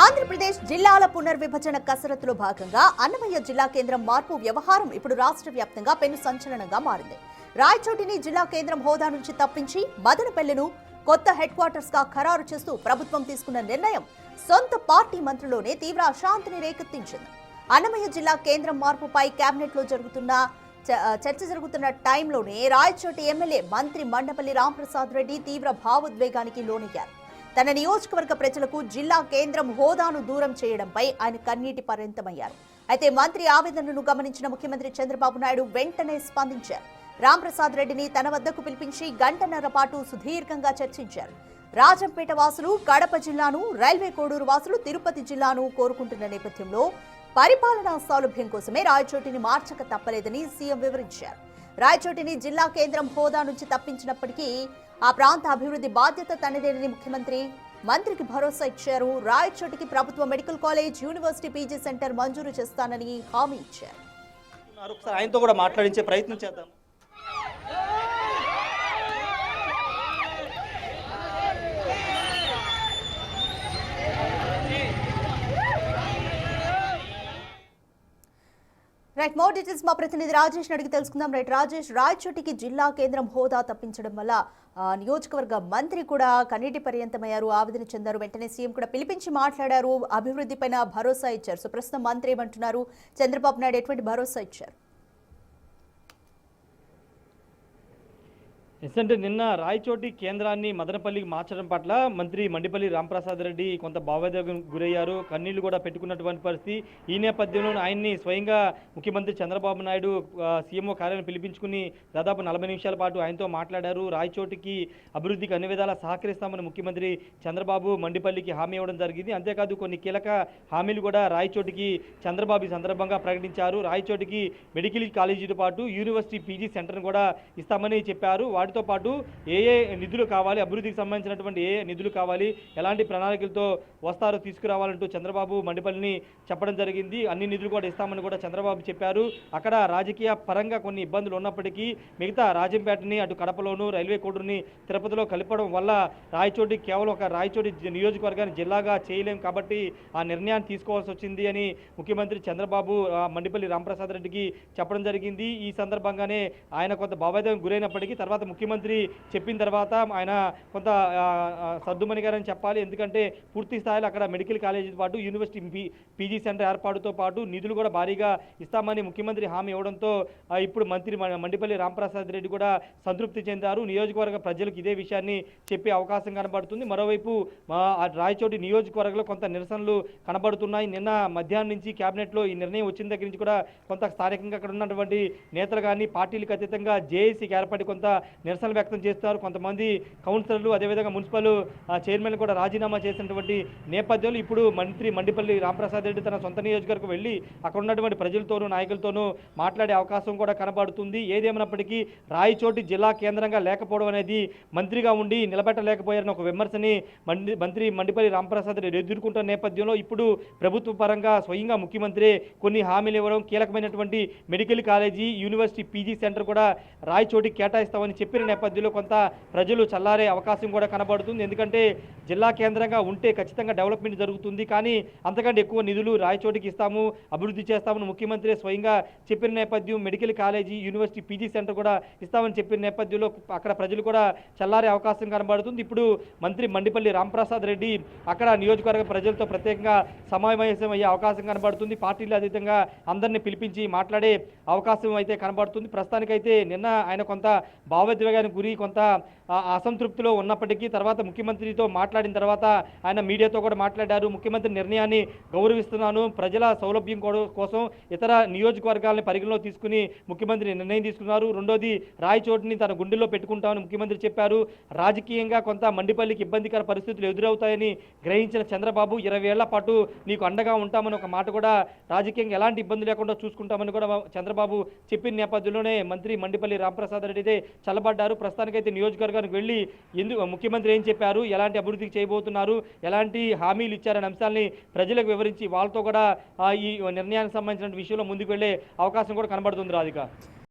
ఆంధ్రప్రదేశ్ జిల్లాల పునర్విభజన కసరత్తులో భాగంగా అన్నమయ్య జిల్లా కేంద్రం మార్పు వ్యవహారం ఇప్పుడు రాష్ట్ర వ్యాప్తంగా పెను సంచలనంగా మారింది. రాయచోటిని జిల్లా కేంద్రం హోదా నుంచి తప్పించి మదనపల్లెను కొత్త హెడ్ క్వార్టర్స్ గా ఖరారు చేస్తూ ప్రభుత్వం తీసుకున్న నిర్ణయం సొంత పార్టీ మంత్రులోనే తీవ్ర అశాంతిని రేకెత్తించింది. అన్నమయ్య జిల్లా కేంద్రం మార్పుపై కేబినెట్ లో చర్చ జరుగుతున్న టైంలోనే రాయచోటి ఎమ్మెల్యే మంత్రి మండపల్లి రాంప్రసాద్ రెడ్డి తీవ్ర భావోద్వేగానికి లోనయ్యారు. తన నియోజకవర్గ ప్రజలకు జిల్లా కేంద్రం హోదాను దూరం చేయడంపై ఆయన కన్నీటి పర్యంతమయ్యారు. అయితే మంత్రి ఆవేదనను గమనించిన ముఖ్యమంత్రి చంద్రబాబు నాయుడు వెంటనే స్పందించారు. రాంప్రసాద్ రెడ్డిని తన వద్దకు పిలిపించి గంటన్నర పాటు సుదీర్ఘంగా చర్చించారు. రాజంపేట వాసులు కడప జిల్లాను, రైల్వే కోడూరు వాసులు తిరుపతి జిల్లాను కోరుకుంటున్న నేపథ్యంలో పరిపాలనా సౌలభ్యం కోసమే రాయచోటిని మార్చక తప్పలేదని సీఎం వివరించారు. రాయచోటిని జిల్లా కేంద్రం హోదా నుంచి తప్పించినప్పటికీ ఆ ప్రాంత అభివృద్ధి బాధ్యత తనదేనని మంత్రికి భరోసా ఇచ్చారు. రాయచోటికి ప్రభుత్వ medical college, university PG centre మంజూరు చేస్తానని హామీ ఇచ్చారు. ఆయనతో కూడా మాట్లాడించే ప్రయత్నం చేద్దాం. రైట్, మోర్ డీటెయిల్స్ మా ప్రతినిధి రాజేష్ అడిగి తెలుసుకుందాం. రైట్ రాజేష్, రాయచోటికి జిల్లా కేంద్రం హోదా తప్పించడం వల్ల నియోజకవర్గ మంత్రి కూడా కన్నీటి పర్యంతమయ్యారు, ఆవేదన చెందారు. వెంటనే సీఎం కూడా పిలిపించి మాట్లాడారు, అభివృద్ధి పైన భరోసా ఇచ్చారు. సో ప్రస్తుతం మంత్రి ఏమంటున్నారు, చంద్రబాబు నాయుడు ఎటువంటి భరోసా ఇచ్చారు? ఎందుకంటే నిన్న రాయచోటి కేంద్రాన్ని మదనపల్లికి మార్చడం పట్ల మంత్రి మండిపల్లి రాంప్రసాద్ రెడ్డి కొంత భావోద్వేగం గురయ్యారు, కన్నీళ్లు కూడా పెట్టుకున్నటువంటి పరిస్థితి. ఈ నేపథ్యంలో ఆయన్ని స్వయంగా ముఖ్యమంత్రి చంద్రబాబు నాయుడు సీఎంఓ కార్యాలయం పిలిపించుకుని దాదాపు 40 నిమిషాల పాటు ఆయనతో మాట్లాడారు. రాయచోటికి అభివృద్ధికి అన్ని విధాలా సహకరిస్తామని ముఖ్యమంత్రి చంద్రబాబు మండిపల్లికి హామీ ఇవ్వడం జరిగింది. అంతేకాదు కొన్ని కీలక హామీలు కూడా రాయచోటికి చంద్రబాబు ఈ సందర్భంగా ప్రకటించారు. రాయచోటికి మెడికల్ కాలేజీతో పాటు యూనివర్సిటీ పీజీ సెంటర్ను కూడా ఇస్తామని చెప్పారు. వాటితో పాటు ఏ నిధులు కావాలి, అభివృద్ధికి సంబంధించినటువంటి ఏ నిధులు కావాలి, ఎలాంటి ప్రణాళికలతో వస్తారో తీసుకురావాలంటూ చంద్రబాబు మండిపల్లిని చెప్పడం జరిగింది. అన్ని నిధులు కూడా ఇస్తామని కూడా చంద్రబాబు చెప్పారు. అక్కడ రాజకీయ పరంగా కొన్ని ఇబ్బందులు ఉన్నప్పటికీ మిగతా రాజంపేటని, అటు కడపలోను, రైల్వే కోడూరుని తిరుపతిలో కలపడం వల్ల రాయచోటి కేవలం ఒక రాయచోటి నియోజకవర్గాన్ని జిల్లాగా చేయలేం కాబట్టి ఆ నిర్ణయాన్ని తీసుకోవాల్సి వచ్చింది అని ముఖ్యమంత్రి చంద్రబాబు మండిపల్లి రాంప్రసాద్ రెడ్డికి చెప్పడం జరిగింది. ఈ సందర్భంగానే ఆయన కొంత భావోద్వేగం గురైనప్పటికీ తర్వాత ముఖ్యమంత్రి చెప్పిన తర్వాత ఆయన కొంత సర్దుమణిగారని చెప్పాలి. ఎందుకంటే పూర్తి స్థాయిలో అక్కడ మెడికల్ కాలేజీతో పాటు యూనివర్సిటీ పీజీ సెంటర్ ఏర్పాటుతో పాటు నిధులు కూడా భారీగా ఇస్తామని ముఖ్యమంత్రి హామీ ఇవ్వడంతో ఇప్పుడు మంత్రి మండిపల్లి రాంప్రసాద్ రెడ్డి కూడా సంతృప్తి చెందారు. నియోజకవర్గ ప్రజలకు ఇదే విషయాన్ని చెప్పే అవకాశం కనబడుతుంది. మరోవైపు రాయచోటి నియోజకవర్గంలో కొంత నిరసనలు కనబడుతున్నాయి. నిన్న మధ్యాహ్నం నుంచి కేబినెట్లో ఈ నిర్ణయం వచ్చిన దగ్గర నుంచి కూడా కొంత స్థానికంగా అక్కడ ఉన్నటువంటి నేతలు కానీ పార్టీలకు అతీతంగా జేఏసీకి ఏర్పడి కొంత నిరసనలు వ్యక్తం చేస్తారు. కొంతమంది కౌన్సిలర్లు, అదేవిధంగా మున్సిపల్ చైర్మన్ కూడా రాజీనామా చేసినటువంటి నేపథ్యంలో ఇప్పుడు మంత్రి మండిపల్లి రాంప్రసాద్ రెడ్డి తన సొంత నియోజకవర్గం వెళ్ళి అక్కడ ఉన్నటువంటి ప్రజలతోనూ నాయకులతోనూ మాట్లాడే అవకాశం కూడా కనబడుతుంది. ఏదేమైనప్పటికీ రాయచోటి జిల్లా కేంద్రంగా లేకపోవడం అనేది మంత్రిగా ఉండి నిలబెట్టలేకపోయారని ఒక విమర్శని మంత్రి మండిపల్లి రాంప్రసాద్ రెడ్డి ఎదుర్కొంటున్న నేపథ్యంలో ఇప్పుడు ప్రభుత్వ పరంగా స్వయంగా ముఖ్యమంత్రి కొన్ని హామీలు ఇవ్వడం, కీలకమైనటువంటి medical college, university PG centre కూడా రాయచోటి కేటాయిస్తామని చెప్పిన నేపథ్యంలో కొంత ప్రజలు చల్లారే అవకాశం కూడా కనబడుతుంది. ఎందుకంటే జిల్లా కేంద్రంగా ఉంటే ఖచ్చితంగా డెవలప్మెంట్ జరుగుతుంది, కానీ అంతకంటే ఎక్కువ నిధులు రాయచోటికి ఇస్తాము, అభివృద్ధి చేస్తామని ముఖ్యమంత్రి స్వయంగా చెప్పిన నేపథ్యం, medical college, university PG centre కూడా ఇస్తామని చెప్పిన నేపథ్యంలో అక్కడ ప్రజలు కూడా చల్లారే అవకాశం కనబడుతుంది. ఇప్పుడు మంత్రి మండిపల్లి రాంప్రసాద్ రెడ్డి అక్కడ నియోజకవర్గ ప్రజలతో ప్రత్యేకంగా సమావేశం అయ్యే అవకాశం కనబడుతుంది. పార్టీలు అతీతంగా అందరినీ పిలిపించి మాట్లాడే అవకాశం అయితే కనబడుతుంది. ప్రస్తుతానికైతే నిన్న ఆయన కొంత భావోద్వేగానికి గురి, కొంత అసంతృప్తిలో ఉన్నప్పటికీ తర్వాత ముఖ్యమంత్రితో మాట్లాడిన తర్వాత ఆయన మీడియాతో కూడా మాట్లాడారు. ముఖ్యమంత్రి నిర్ణయాన్ని గౌరవిస్తున్నాను, ప్రజల సౌలభ్యం కోసం ఇతర నియోజకవర్గాలని పరిగణలో తీసుకుని ముఖ్యమంత్రి నిర్ణయం తీసుకున్నారు. రెండోది రాయచోటిని తన గుండెల్లో పెట్టుకుంటామని ముఖ్యమంత్రి చెప్పారు. రాజకీయంగా కొంత మండిపల్లికి ఇబ్బందికర పరిస్థితులు ఎదురవుతాయని గ్రహించిన చంద్రబాబు 20 ఏళ్ల పాటు నీకు అండగా ఉంటామని ఒక మాట కూడా, రాజకీయంగా ఎలాంటి ఇబ్బంది లేకుండా చూసుకుంటామని కూడా చంద్రబాబు చెప్పిన నేపథ్యంలోనే మంత్రి మండిపల్లి రాంప్రసాద్ రెడ్డి అయితే చల్లబడ్డారు. ప్రస్తుతానికైతే నియోజకవర్గానికి వెళ్ళి ముఖ్యమంత్రి ఏం చెప్పారు, ఎలాంటి అభివృద్ధికి చేయబోతున్నారు, ఎలాంటి హామీలు ఇచ్చారనే అంశాలని ప్రజలకు వివరించి వాళ్ళతో కూడా ఈ నిర్ణయానికి సంబంధించిన విషయంలో ముందుకు వెళ్ళే అవకాశం కూడా కనబడుతుంది. రాధిక.